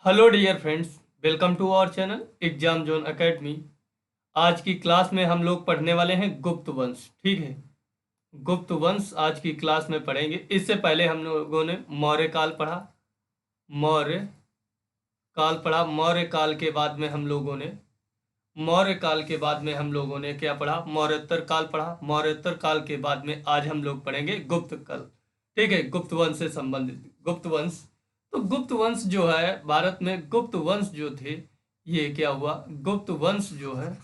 Hello dear friends, welcome to our channel Exam Zone Academy. आज की class में हम लोग पढ़ने वाले हैं गुप्त वंश। ठीक है, गुप्त वंश आज की क्लास में पढ़ेंगे। इससे पहले हम लोगों ने मौर्य काल पढ़ा। मौर्य काल पढ़ा। मौर्य काल के बाद में हम लोगों ने क्या पढ़ा? मौर्योत्तर काल पढ़ा। मौर्योत्तर काल के बाद में आज हम लोग पढ़ेंगे गुप्त काल। ठीक है, गुप्त वंश से संबंधित गुप्त वंश। तो गुप्त वंश जो है, भारत में गुप्त वंश जो थे, ये क्या हुआ? गुप्त वंश जो है,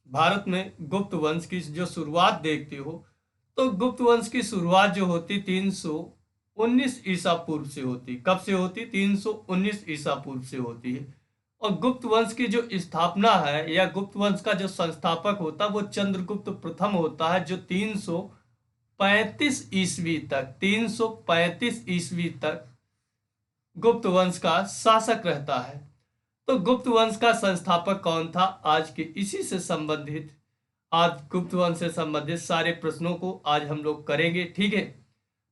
भारत में गुप्त वंश की जो शुरुआत देखते हो, तो गुप्त वंश की शुरुआत जो होती 319 ईसा पूर्व से होती। कब से होती? 319 ईसा पूर्व से होती है। और गुप्त वंश की जो स्थापना है या गुप्त वंश का जो संस्थापक होता है वो चंद्रगुप्त प्रथम होता है, जो 335 ईस्वी तक 335 ईस्वी तक गुप्त वंश का शासक रहता है। तो गुप्त वंश का संस्थापक कौन था? आज के इसी से संबंधित, आज गुप्त वंश से संबंधित सारे प्रश्नों को आज हम लोग करेंगे। ठीक है,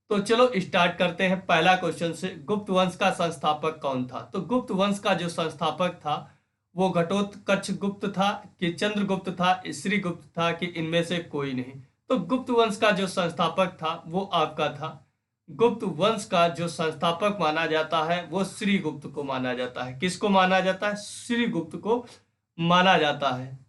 तो चलो स्टार्ट करते हैं पहला क्वेश्चन से। गुप्त वंश का संस्थापक कौन था? तो गुप्त वंश का जो संस्थापक था वो घटोत्कच गुप्त था कि चंद्रगुप्त था, श्रीगुप्त था कि इनमें से कोई नहीं? तो गुप्त वंश का जो संस्थापक था वो आपका था, गुप्त वंश का जो संस्थापक माना जाता है वो श्रीगुप्त को माना जाता है। किसको माना जाता है? श्रीगुप्त को माना जाता है।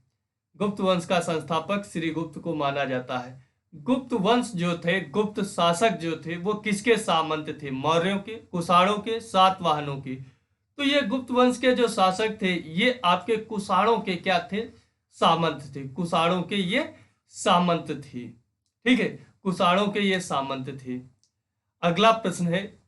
गुप्त वंश का संस्थापक श्रीगुप्त को माना जाता है। गुप्त वंश जो थे, गुप्त शासक जो थे, वो किसके सामंत थे? मौर्यों के, कुषाणों के, सातवाहनों के। तो ये गुप्त वंश के जो शासक थे ये आपके कुषाणों के क्या थे? सामंत थे। कुषाणों के ये सामंत थे। ठीक है, कुषाणों के ये सामंत थे। अगला प्रश्न है,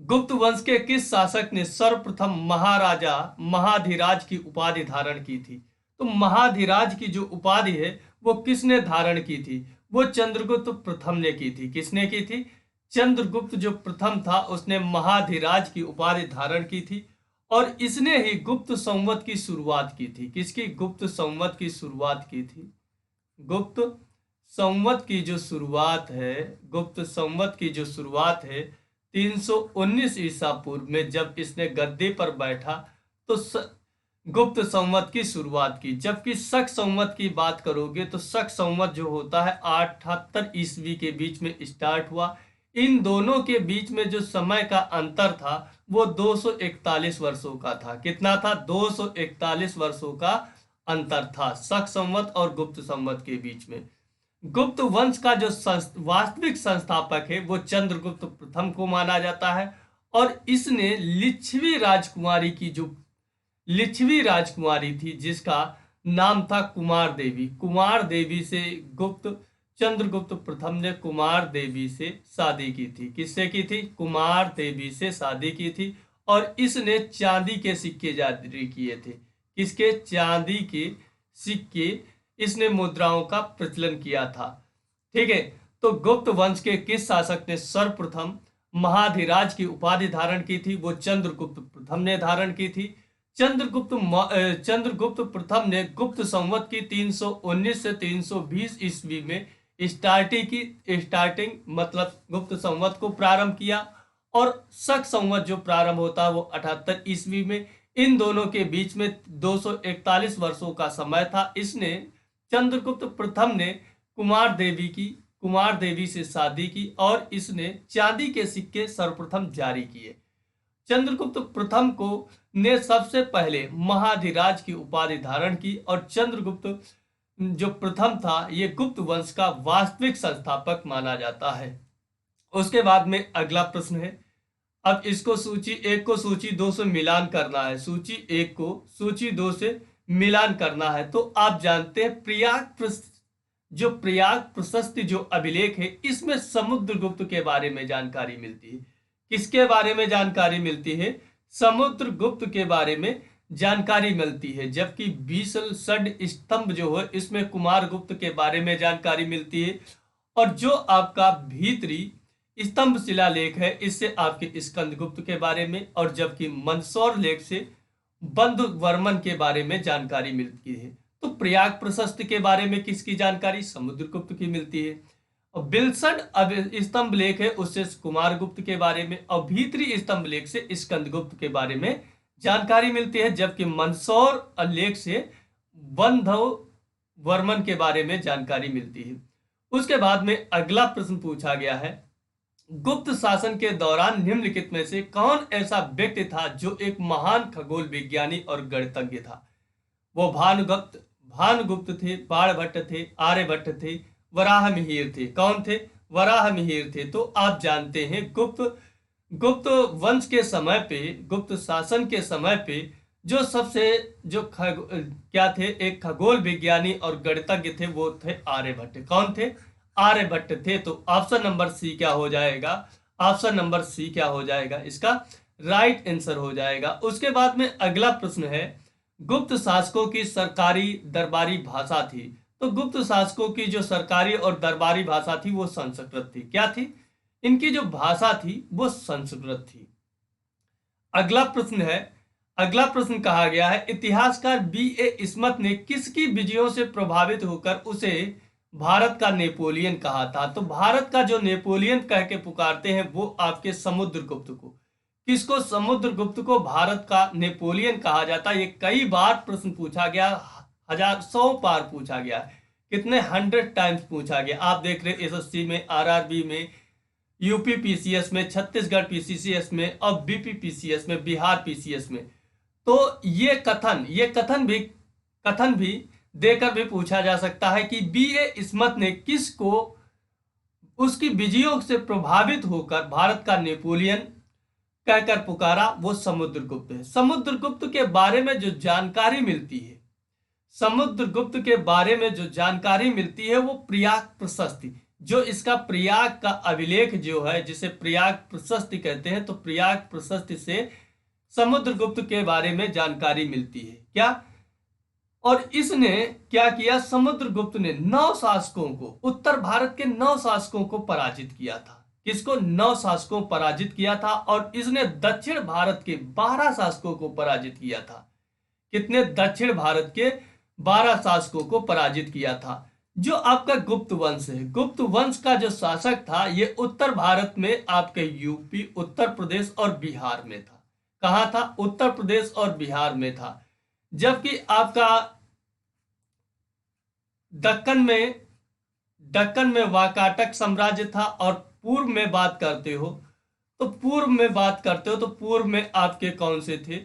गुप्त वंश के किस शासक ने सर्वप्रथम महाराजा महाधिराज की उपाधि धारण की थी? तो महाधिराज की जो उपाधि है वो किसने धारण की थी? वो चंद्रगुप्त प्रथम ने की थी। किसने की थी? चंद्रगुप्त जो प्रथम था उसने महाधिराज की उपाधि धारण की थी। और इसने ही गुप्त संवत की शुरुआत की थी। किसकी? गुप्त संवत की शुरुआत की थी। गुप्त संवत की जो शुरुआत है, गुप्त संवत की जो शुरुआत है 319 ईसा पूर्व में जब इसने गद्दी पर बैठा तो गुप्त संवत की शुरुआत की। जबकि शक संवत की बात करोगे तो शक संवत जो होता है 78 ईस्वी के बीच में स्टार्ट हुआ। इन दोनों के बीच में जो समय का अंतर था वो 241 वर्षों का था। कितना था? 241 वर्षों का अंतर था शक संवत और गुप्त संवत के बीच में। गुप्त वंश का जो वास्तविक संस्थापक है वो चंद्रगुप्त प्रथम को माना जाता है। और इसने लिच्छवी राजकुमारी थी जिसका नाम था कुमार देवी। कुमार देवी से चंद्रगुप्त प्रथम ने कुमार देवी से शादी की थी। किससे की थी? कुमार देवी से शादी की थी। और इसने चांदी के सिक्के जारी किए थे। किसके? चांदी के सिक्के इसने मुद्राओं का प्रचलन किया था। ठीक है, तो गुप्त वंश के किस शासक ने सर्वप्रथम महाधिराज की उपाधि धारण की थी? वो चंद्रगुप्त प्रथम ने धारण की थी। चंद्रगुप्त प्रथम ने गुप्त संवत की 319 से 320 ईस्वी में स्टार्टिंग मतलब गुप्त संवत को प्रारंभ किया। और शक संवत जो प्रारंभ होता है वो 78 ईस्वी में। इन दोनों के बीच में 241 वर्षों का समय था। इसने चंद्रगुप्त प्रथम ने कुमार देवी से शादी की और इसने चांदी के सिक्के सर्वप्रथम जारी किए। चंद्रगुप्त प्रथम को ने सबसे पहले महाधिराज की उपाधि धारण की और चंद्रगुप्त जो प्रथम था ये गुप्त वंश का वास्तविक संस्थापक माना जाता है। उसके बाद में अगला प्रश्न है, अब इसको सूची 1 को सूची 2 से मिलान करना है। सूची 1 को सूची 2 से मिलान करना है। तो आप जानते हैं प्रयाग प्रशस्ति जो अभिलेख है इसमें समुद्रगुप्त के बारे में जानकारी मिलती है। किसके बारे में जानकारी मिलती है? समुद्रगुप्त के बारे में जानकारी मिलती है। जबकि बीसल षड स्तंभ जो है इसमें कुमार गुप्त के बारे में जानकारी मिलती है। और जो आपका भीतरी स्तंभ शिलालेख है इससे आपके स्कंदगुप्त के बारे में, और जबकि मंदसौर लेख से बंधु वर्मन के बारे में जानकारी मिलती है। तो प्रयाग प्रशस्ति के बारे में किसकी जानकारी? समुद्रगुप्त की मिलती है। और बिलसन अब स्तंभ लेख है उससे कुमारगुप्त के बारे में, और भीतरी स्तंभ लेख से स्कंदगुप्त के बारे में जानकारी मिलती है, जबकि मंदसौर लेख से बंधव वर्मन के बारे में जानकारी मिलती है। उसके बाद में अगला प्रश्न पूछा गया है, गुप्त शासन के दौरान निम्नलिखित में से कौन ऐसा व्यक्ति था जो एक महान खगोल विज्ञानी और गणितज्ञ था? वो भानुगुप्त थे, बाणभट्ट थे, आर्यभट्ट थे, वराहमिहिर थे। कौन थे? वराहमिहिर थे। तो आप जानते हैं गुप्त वंश के समय पे, गुप्त शासन के समय पे क्या थे, एक खगोल विज्ञानी और गणितज्ञ थे, वो थे आर्यभट्ट। कौन थे? आर्यभट्ट थे। तो ऑप्शन नंबर सी क्या हो जाएगा? ऑप्शन नंबर सी क्या हो जाएगा? इसका राइट आंसर हो जाएगा। उसके बाद में अगला प्रश्न है, गुप्त शासकों की सरकारी दरबारी भाषा थी। तो गुप्त शासकों की जो सरकारी और दरबारी भाषा थी वो संस्कृत थी। क्या थी? इनकी जो भाषा थी वो संस्कृत थी। अगला प्रश्न कहा गया है, इतिहासकार B.A. इस्मत ने किसकी विजयों से प्रभावित होकर उसे भारत का नेपोलियन कहा था? तो भारत का जो नेपोलियन कह के पुकारते हैं वो आपके समुद्रगुप्त को। किसको? समुद्रगुप्त को भारत का नेपोलियन कहा जाता है। ये कई बार प्रश्न पूछा गया, 100 बार पूछा गया। कितने? 100 टाइम्स पूछा गया। आप देख रहे SSC में, RRB में, यूपी PCS में, छत्तीसगढ़ PCCS में और BP PCS में, बिहार PCS में। तो ये कथन भी देकर भी पूछा जा सकता है कि B.A. इस्मत ने किसको उसकी विजयों से प्रभावित होकर भारत का नेपोलियन कहकर पुकारा? वो समुद्रगुप्त है। समुद्रगुप्त के बारे में जो जानकारी मिलती है, समुद्रगुप्त के बारे में जो जानकारी मिलती है वो प्रयाग प्रशस्ति, जो इसका प्रयाग का अभिलेख जो है, जिसे प्रयाग प्रशस्ति कहते हैं, तो प्रयाग प्रशस्ति से समुद्रगुप्त के बारे में जानकारी मिलती है। क्या? और इसने क्या किया? समुद्रगुप्त ने 9 शासकों को, उत्तर भारत के 9 शासकों को पराजित किया था। किसको? 9 शासकों पराजित किया था। और इसने दक्षिण भारत के 12 शासकों को पराजित किया था। कितने? दक्षिण भारत के 12 शासकों को पराजित किया था। जो आपका गुप्त वंश है, गुप्त वंश का जो शासक था ये उत्तर भारत में आपके यूपी, उत्तर प्रदेश और बिहार में था। कहां था? उत्तर प्रदेश और बिहार में था। जबकि आपका दक्कन में वाकाटक साम्राज्य था। और पूर्व में बात करते हो तो पूर्व में आपके कौन से थे?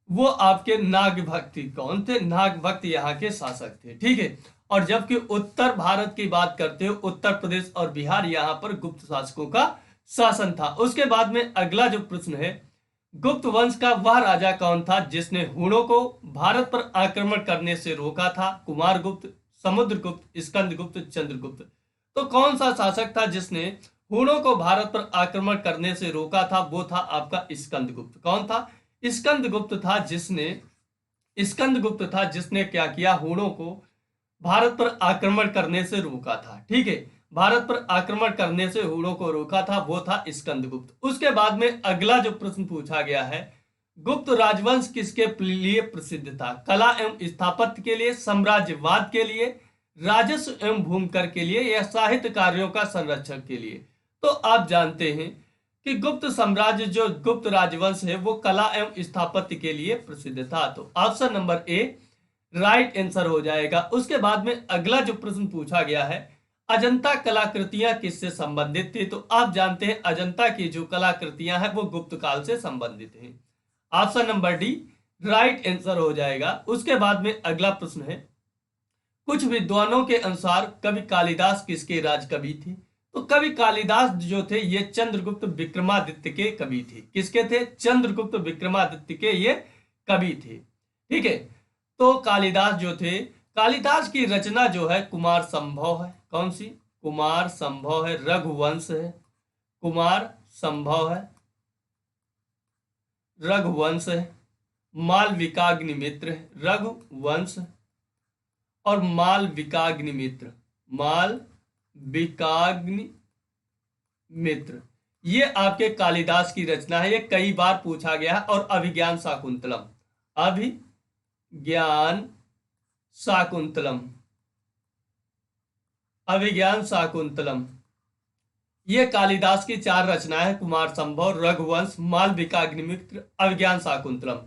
वो आपके नागभक्ति। कौन थे? नागभक्त यहाँ के शासक थे। ठीक है। और जबकि उत्तर भारत की बात करते हो, उत्तर प्रदेश और बिहार, यहाँ पर गुप्त शासकों का शासन था। उसके बाद में अगला जो प्रश्न है, गुप्त वंश का वह राजा कौन था जिसने हूणों को भारत पर आक्रमण करने से रोका था? कुमारगुप्त, समुद्रगुप्त, स्कंदगुप्त, चंद्रगुप्त। तो कौन सा शासक था जिसने हूणों को भारत पर आक्रमण करने से रोका था? वो था आपका स्कंदगुप्त। कौन था? स्कंदगुप्त था जिसने क्या किया? हूणों को भारत पर आक्रमण करने से रोका था। ठीक है। भारत पर आक्रमण करने से हूणों को रोका था, वो था स्कंदगुप्त। उसके बाद में अगला जो प्रश्न पूछा गया है, गुप्त राजवंश किसके लिए प्रसिद्ध था? कला एवं स्थापत्य के लिए, साम्राज्यवाद के लिए, राजस्व एवं भूमिकर के लिए, या साहित्य कार्यों का संरक्षण के लिए? तो आप जानते हैं कि गुप्त साम्राज्य, जो गुप्त राजवंश है, वो कला एवं स्थापत्य के लिए प्रसिद्ध था। तो option number A right answer हो जाएगा। उसके बाद में अगला जो प्रश्न पूछा गया है, अजंता कलाकृतियां किससे संबंधित थी? तो आप जानते हैं अजंता की जो कलाकृतियां हैं वो गुप्त काल से संबंधित हैं। Option number D right answer हो जाएगा। उसके बाद में अगला प्रश्न है, कुछ विद्वानों के अनुसार कवि कालिदास किसके राज कवि थे? तो कवि कालिदास जो थे ये चंद्रगुप्त विक्रमादित्य के कवि थे। किसके थे? चंद्रगुप्त विक्रमादित्य के ये कवि थे। ठीक है। तो कालिदास जो थे, कालिदास की रचना जो है कुमार संभव है। कौन सी? कुमार संभव है। रघुवंश है, कुमार संभव है, रघुवंश है, मालविकाग्निमित्र है, रघुवंश और मालविकाग्निमित्र, मालविकाग्निमित्र, ये आपके कालिदास की रचना है। ये कई बार पूछा गया है। और अभिज्ञान शाकुंतलम, अभिज्ञान शाकुंतलम, अभिज्ञान शाकुंतलम, ये कालिदास की 4 रचनाएं हैं, कुमार संभव, रघुवंश, मालविका अग्निमित्र, अभिज्ञान शाकुंतलम।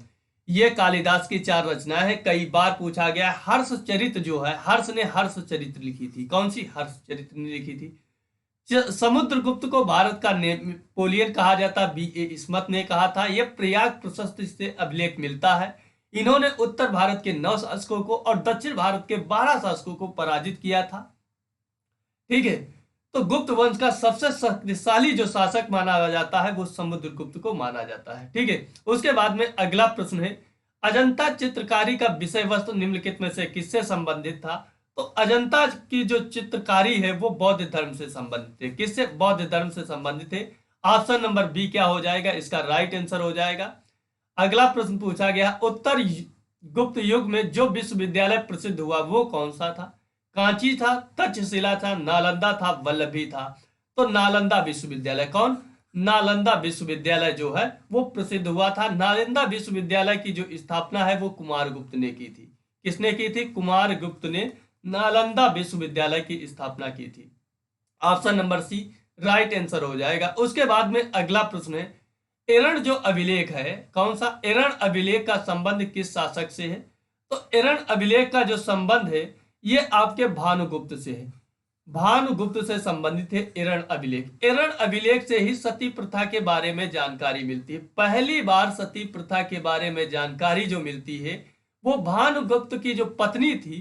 ये कालिदास की 4 रचनाएं हैं। कई बार पूछा गया है। हर्षचरित जो है, हर्ष ने हर्षचरित लिखी थी। कौन सी हर्षचरित ने लिखी थी? समुद्रगुप्त को भारत का नेपोलियन कहा जाता, B.A. इस्मत ने कहा था। यह प्रयाग प्रशस्ति से अभिलेख मिलता है। इन्होंने उत्तर भारत के 9 शासकों को और दक्षिण भारत के 12 शासकों को पराजित किया था। ठीक है, तो गुप्त वंश का सबसे शक्तिशाली जो शासक माना जाता है वो समुद्रगुप्त को माना जाता है। ठीक है, उसके बाद में अगला प्रश्न है, अजंता चित्रकारी का विषय वस्तु निम्नलिखित में से किससे संबंधित था? तो अजंता की जो चित्रकारी है वो बौद्ध धर्म से संबंधित है। किससे? बौद्ध धर्म से संबंधित है। ऑप्शन नंबर बी क्या हो जाएगा? इसका राइट आंसर हो जाएगा। अगला प्रश्न पूछा गया, उत्तर गुप्त युग में जो विश्वविद्यालय प्रसिद्ध हुआ वो कौन सा था? कांची था, तक्षशिला था, नालंदा था, वल्लभी था। तो नालंदा विश्वविद्यालय। कौन? नालंदा विश्वविद्यालय जो है वो प्रसिद्ध हुआ था। नालंदा विश्वविद्यालय की जो स्थापना है वो कुमारगुप्त ने की थी। किसने की थी? कुमारगुप्त ने नालंदा विश्वविद्यालय की स्थापना की थी। Option number C right answer हो जाएगा। उसके बाद में अगला प्रश्न है, एरण जो अभिलेख है, कौन सा? एरण अभिलेख का संबंध किस शासक से है? तो एरण अभिलेख का जो संबंध है ये आपके भानुगुप्त से है। भानुगुप्त से संबंधित है एरण अभिलेख। एरण अभिलेख से ही सती प्रथा के बारे में जानकारी मिलती है। पहली बार सती प्रथा के बारे में जानकारी जो मिलती है वो भानुगुप्त की जो पत्नी थी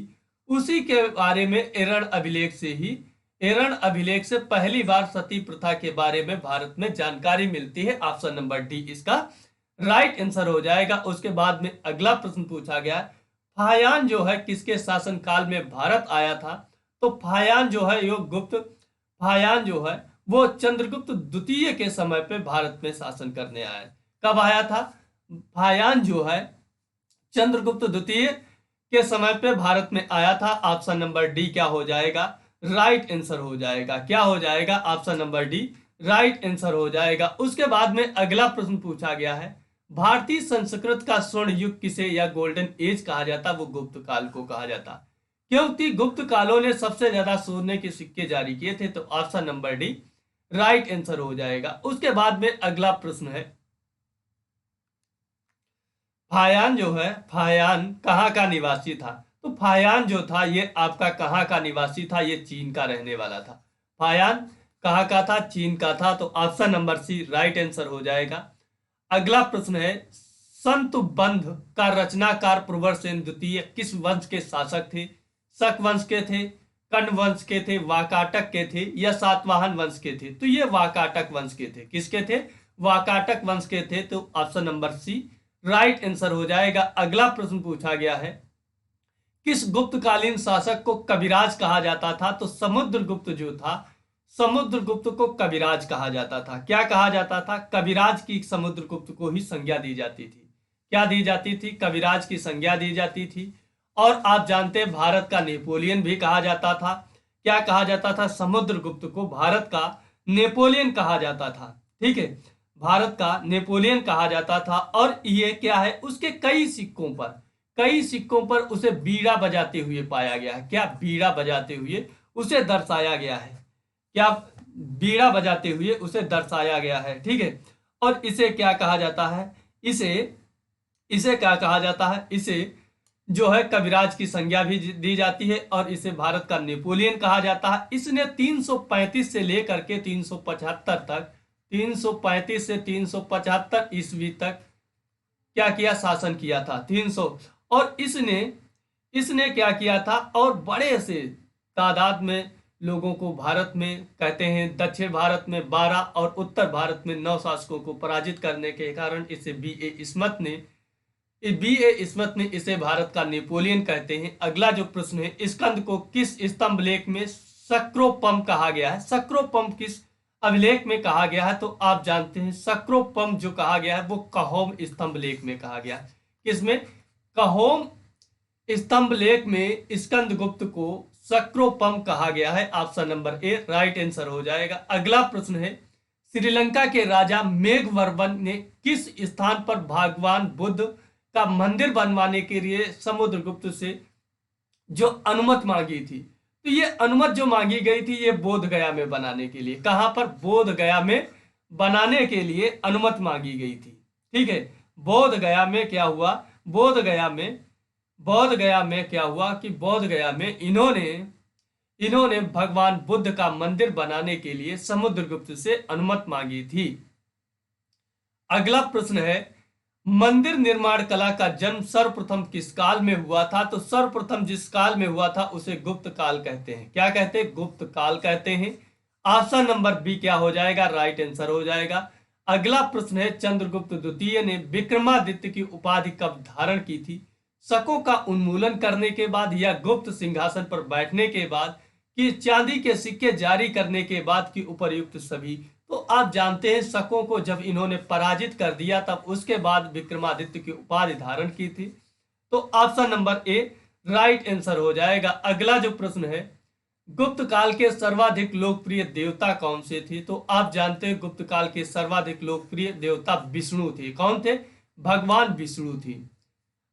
उसी के बारे में एरण अभिलेख से ही, एरण अभिलेख से पहली बार सती प्रथा के बारे में भारत में जानकारी मिलती है। ऑप्शन नंबर डी इसका राइट आंसर हो जाएगा। उसके बाद में अगला प्रश्न पूछा गया, फायान जो है किसके शासनकाल में भारत आया था? तो फायान जो है यो गुप्त, फायान जो है वो चंद्रगुप्त द्वितीय के समय पे भारत में शासन करने आया। कब आया था? फायान जो है चंद्रगुप्त द्वितीय के समय पे भारत में आया था। ऑप्शन नंबर डी क्या हो जाएगा? राइट आंसर हो जाएगा। क्या हो जाएगा? Option number D right answer हो जाएगा। उसके बाद में अगला प्रश्न पूछा गया है, भारतीय संस्कृत का स्वर्ण युग किसे या गोल्डन एज कहा जाता? वो गुप्त काल को कहा जाता, क्योंकि गुप्त कालों ने सबसे ज्यादा सोने के सिक्के जारी किए थे। तो option number D right answer हो जाएगा। उसके बाद में अगला प्रश्न है, फायान जो है, फायान कहाँ का निवासी था? तो फायान जो था ये आपका कहाँ का निवासी था? ये चीन का रहने वाला था। फायान कहाँ का था? चीन का था। तो option number C right answer हो जाएगा। अगला प्रश्न है, संत बंध का रचनाकार प्रवरसेन द्वितीय किस वंश के शासक थे? शक वंश के थे, कण्व वंश के थे, वाकाटक के थे या सातवाहन वंश के थे? तो ये वाकाटक वंश के थे। किसके थे? वाकाटक वंश के थे। तो option number C right answer हो जाएगा। अगला प्रश्न पूछा गया है, किस गुप्तकालीन शासक को कविराज कहा जाता था? तो समुद्रगुप्त जो था, समुद्रगुप्त को कविराज कहा जाता था। क्या कहा जाता था? कविराज की समुद्रगुप्त को ही संज्ञा दी जाती थी। क्या दी जाती थी? कविराज की संज्ञा दी जाती थी। और आप जानते हैं भारत का नेपोलियन भी कहा जाता था। क्या कहा जाता था? समुद्रगुप्त को भारत का नेपोलियन कहा जाता था। ठीक है, भारत का नेपोलियन कहा जाता था। और ये क्या है, उसके कई सिक्कों पर उसे बीड़ा बजाते हुए पाया गया है। क्या? बीड़ा बजाते हुए उसे दर्शाया गया है। क्या? बीड़ा बजाते हुए उसे दर्शाया गया है। ठीक है, और इसे क्या कहा जाता है? इसे क्या कहा जाता है? इसे जो है कविराज की संज्ञा भी दी जाती है और इसे भारत का नेपोलियन कहा जाता है। इसने 335 से लेकर के 375 तक, 335 से 375 ईस्वी तक क्या किया? शासन किया था। 300। और इसने क्या किया था? और बड़े से तादाद में लोगों को भारत में, कहते हैं दक्षिण भारत में 12 और उत्तर भारत में 9 शासकों को पराजित करने के कारण इसे B.A. इस्मत ने इसे भारत का नेपोलियन कहते हैं। अगला जो प्रश्न है, स्कंद को किस स्तंभ लेख में सक्रोपम कहा गया है? सक्रोपम किस अभिलेख में कहा गया है? तो आप जानते हैं सक्रोपम जो कहा गया है वो कहोम स्तंभ लेख में कहा गया। किसमें? कहोम स्तंभ लेख में स्कंद गुप्त को सक्रोपम कहा गया है। Option number A right answer हो जाएगा। अगला प्रश्न है, श्रीलंका के राजा मेघवर्मन ने किस स्थान पर भगवान बुद्ध का मंदिर बनवाने के लिए समुद्रगुप्त से जो अनुमति मांगी थी? तो ये अनुमति जो मांगी गई थी ये बोध गया में बनाने के लिए, कहां पर? बोध गया में बनाने के लिए अनुमति मांगी गई थी। ठीक है, बोध गया में क्या हुआ? बोध गया में क्या हुआ कि बोध गया में इन्होंने भगवान बुद्ध का मंदिर बनाने के लिए समुद्रगुप्त से अनुमति मांगी थी। अगला प्रश्न है, मंदिर निर्माण कला का जन्म सर्वप्रथम किस काल में हुआ था? तो सर्वप्रथम जिस काल में हुआ था उसे गुप्त काल कहते हैं। क्या कहते हैं? गुप्त काल कहते हैं। ऑप्शन नंबर बी क्या हो जाएगा? राइट आंसर हो जाएगा। अगला प्रश्न है, चंद्रगुप्त द्वितीय ने विक्रमादित्य की उपाधि कब धारण की थी? शकों का उन्मूलन करने के बाद या गुप्त सिंहासन पर बैठने के बाद कि चांदी के सिक्के जारी करने के बाद की उपर्युक्त सभी? तो आप जानते हैं शकों को जब इन्होंने पराजित कर दिया तब उसके बाद विक्रमादित्य की उपाधि धारण की थी। तो option number A right answer हो जाएगा। अगला जो प्रश्न है, गुप्त काल के सर्वाधिक लोकप्रिय देवता कौन से थे? तो आप जानते हैं गुप्त काल के सर्वाधिक लोकप्रिय देवता विष्णु थे। कौन थे? भगवान विष्णु थे।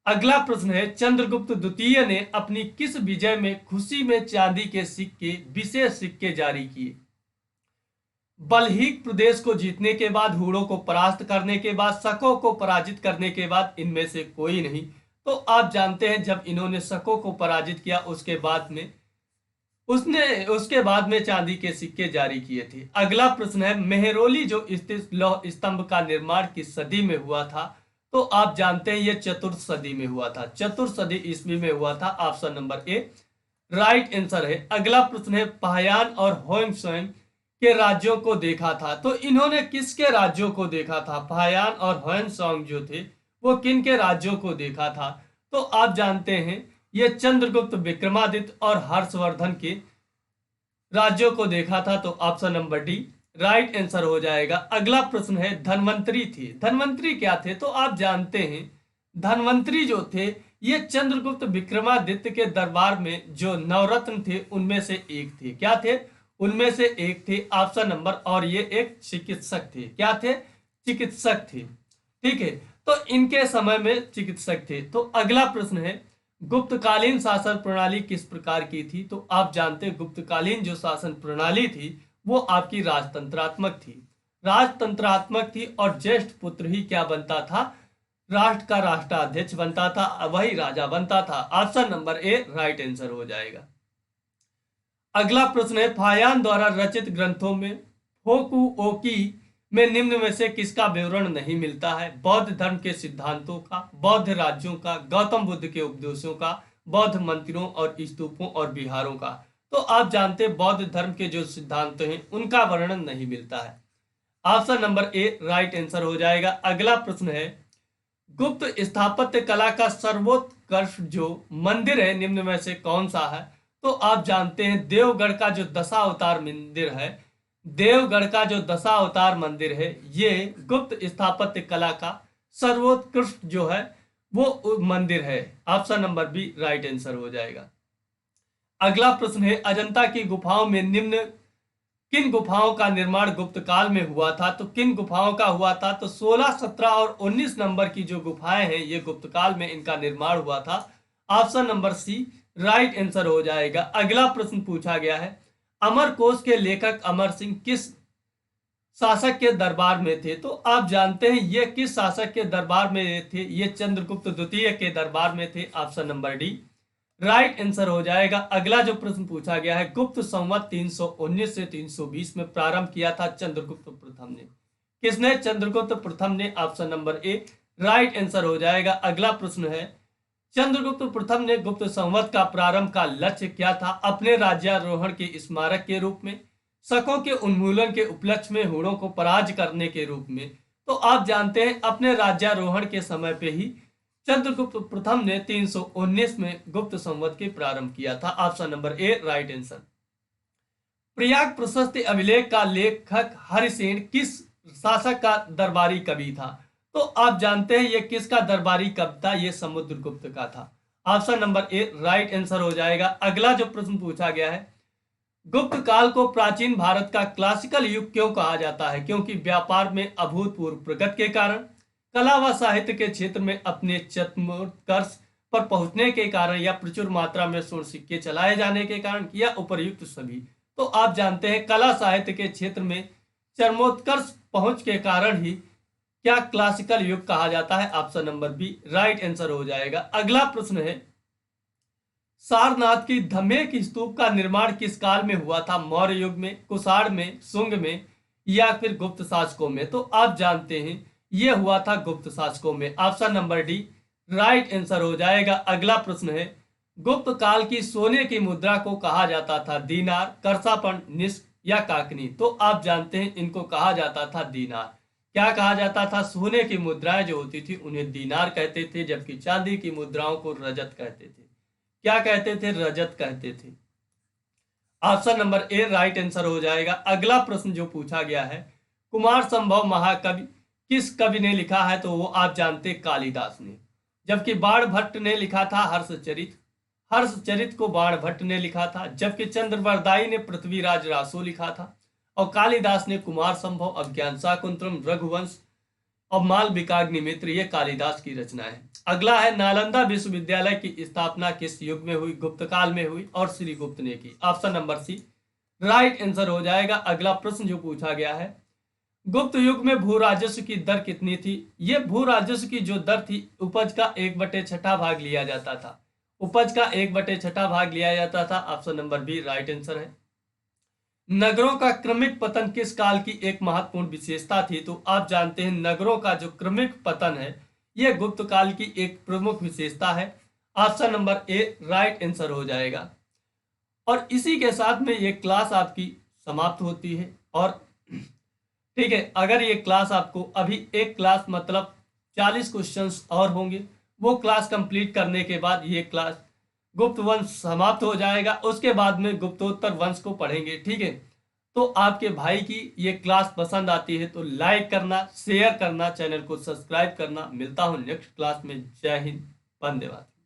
अगला प्रश्न है, चंद्रगुप्त द्वितीय ने अपनी किस विजय में खुशी में चांदी के सिक्के, विशेष सिक्के जारी किए? बल्हीक प्रदेश को जीतने के बाद, हूणों को परास्त करने के बाद, शकों को पराजित करने के बाद, इनमें से कोई नहीं। तो आप जानते हैं जब इन्होंने शकों को पराजित किया उसके बाद में चांदी के सिक्के जारी किए थे। अगला प्रश्न है, मेहरौली जो स्थित लौह स्तंभ का निर्माण किस सदी में हुआ था? तो आप जानते हैं ये चतुर्थ सदी में हुआ था। चतुर्थ सदी ईस्वी में हुआ था। Option number A right answer है। अगला प्रश्न है, पहायान और होयसोंग के राज्यों को देखा था। तो इन्होंने किसके राज्यों को देखा था? पहायान और होयसोंग जो थे वो किन के राज्यों को देखा था? तो आप जानते हैं ये चंद्रगुप्त, विक्रमादित्य और हर्षवर्धन के राज्यों को देखा था। तो option number D right answer हो जाएगा। अगला प्रश्न है, धन्वंतरी थे। धन्वंतरी क्या थे? तो आप जानते हैं धन्वंतरी जो थे ये चंद्रगुप्त विक्रमादित्य के दरबार में जो नवरत्न थे उनमें से एक थे। क्या थे? उनमें से एक थे। ऑप्शन नंबर, और ये एक चिकित्सक थे। क्या थे? चिकित्सक थे। ठीक है, तो इनके समय में चिकित्सक थे। तो अगला प्रश्न है, गुप्तकालीन शासन प्रणाली किस प्रकार की थी? तो आप जानते हैं गुप्तकालीन जो शासन प्रणाली थी वो आपकी राजतंत्रात्मक थी। राजतंत्रात्मक थी और ज्येष्ठ पुत्र ही क्या बनता था? राष्ट्र का राष्ट्राध्यक्ष बनता था, वही राजा बनता था। Option number A right answer हो जाएगा। अगला प्रश्न है, फायान द्वारा रचित ग्रंथों में फोकुओकी में निम्न में से किसका विवरण नहीं मिलता है? बौद्ध धर्म के सिद्धांतों का, बौद्ध राज्यों का, गौतम बुद्ध के उपदेशों का, बौद्ध मंदिरों और स्तूपों और विहारों का। तो आप जानते हैं बौद्ध धर्म के जो सिद्धांत हैं उनका वर्णन नहीं मिलता है। Option number A right answer हो जाएगा। अगला प्रश्न है, गुप्त स्थापत्य कला का सर्वोत्कृष्ट जो मंदिर है निम्न में से कौन सा है? तो आप जानते हैं देवगढ़ का जो दशावतार मंदिर है, देवगढ़ का जो दशावतार मंदिर है ये गुप्त स्थापत्य कला का सर्वोत्कृष्ट जो है वो मंदिर है। Option number B right answer हो जाएगा। अगला प्रश्न है, अजंता की गुफाओं में निम्न किन गुफाओं का निर्माण गुप्त काल में हुआ था? तो किन गुफाओं का हुआ था? तो 16, 17 और 19 नंबर की जो गुफाएं हैं ये गुप्त काल में इनका निर्माण हुआ था। Option number C right answer हो जाएगा। अगला प्रश्न पूछा गया है, अमरकोश के लेखक अमर सिंह किस शासक के दरबार में थे? तो आप जानते हैं ये किस शासक के दरबार में थे? ये चंद्रगुप्त द्वितीय के दरबार में थे। Option number D right answer हो जाएगा। अगला जो प्रश्न पूछा गया है, गुप्त संवत 319 से 320 में प्रारंभ किया था चंद्रगुप्त प्रथम ने। किसने? चंद्रगुप्त प्रथम ने। Option number A right answer हो जाएगा। अगला प्रश्न है, चंद्रगुप्त प्रथम ने गुप्त संवत का प्रारंभ का लक्ष्य क्या था? अपने राज्यारोहण के स्मारक के रूप में, शकों के उन्मूलन के उपलक्ष्य में, हूणों को पराज करने के रूप में। तो आप जानते हैं अपने राज्यारोहण के समय पे ही चंद्रगुप्त प्रथम ने 319 में गुप्त संवत के प्रारंभ किया था। Option number A right answer. Prayag प्रशस्ति अभिलेख का लेखक हरिसेन किस शासक का दरबारी कवि था? तो आप जानते हैं ये किसका दरबारी कवि था? ये समुद्रगुप्त का था। Option number A right answer हो जाएगा। अगला जो प्रश्न पूछा गया है, गुप्त काल को प्राचीन भारत का क्लासिकल युग क्यों कहा जाता है? क्योंकि व्यापार में अभूतपूर्व प्रगति के कारण, कला व साहित्य के क्षेत्र में अपने चरमोत्कर्ष पर पहुंचने के कारण या प्रचुर मात्रा में स्वर्ण सिक्के चलाए जाने के कारण या उपर्युक्त सभी। तो आप जानते हैं कला साहित्य के क्षेत्र में चरमोत्कर्ष पहुंच के कारण ही क्या क्लासिकल युग कहा जाता है। Option number B right answer हो जाएगा। अगला प्रश्न है, सारनाथ की धमेक स्तूप का निर्माण किस काल में हुआ था? मौर्य युग में, कुषाण में, शुंग में या फिर गुप्त शासकों में? तो आप जानते हैं यह हुआ था गुप्त शासकों में। Option number D right answer हो जाएगा। अगला प्रश्न है, गुप्त काल की सोने की मुद्रा को कहा जाता था दीनार, करसापन, निष्क या काकनी? तो आप जानते हैं इनको कहा जाता था दीनार। क्या कहा जाता था? सोने की मुद्राएं जो होती थी उन्हें दीनार कहते थे, जबकि चांदी की मुद्राओं को रजत कहते थे। क्या कहते थे? रजत कहते थे। Option number A right answer हो जाएगा। अगला प्रश्न जो पूछा गया है, कुमार संभव महाकवि किस कवि ने लिखा है? तो वो आप जानते कालिदास ने। जबकि बाण भट्ट ने लिखा था हर्षचरित, हर्षचरित को बाण भट्ट ने लिखा था। जबकि चंद्रवरदाई ने पृथ्वीराज रासो लिखा था और कालिदास ने कुमार संभव, अभिज्ञान शाकुंतलम, रघुवंश और मालविकाग्निमित्र, ये कालिदास की रचना है। अगला है, नालंदा विश्वविद्यालय की स्थापना किस युग में हुई? गुप्त काल में हुई और श्री गुप्त ने की। Option number C right answer हो जाएगा। अगला प्रश्न जो पूछा गया है, गुप्त युग में भू राजस्व की दर कितनी थी? ये भू राजस्व की जो दर थी, उपज का 1/6 भाग लिया जाता था। उपज का 1/6 भाग लिया जाता था। Option number B right answer है। नगरों का क्रमिक पतन किस काल की एक महत्वपूर्ण विशेषता थी? तो आप जानते हैं नगरों का जो क्रमिक पतन है यह गुप्त काल की एक प्रमुख विशेषता है। Option number A right answer हो जाएगा। और इसी के साथ में ये क्लास आपकी समाप्त होती है। और ठीक है, अगर ये क्लास आपको अभी एक क्लास मतलब 40 क्वेश्चंस और होंगे, वो क्लास कंप्लीट करने के बाद ये क्लास गुप्त वंश समाप्त हो जाएगा। उसके बाद में गुप्तोत्तर वंश को पढ़ेंगे। ठीक है, तो आपके भाई की ये क्लास पसंद आती है तो लाइक करना, शेयर करना, चैनल को सब्सक्राइब करना। मिलता हूं नेक्स्ट क्लास में। जय हिंद, वंदे मातरम।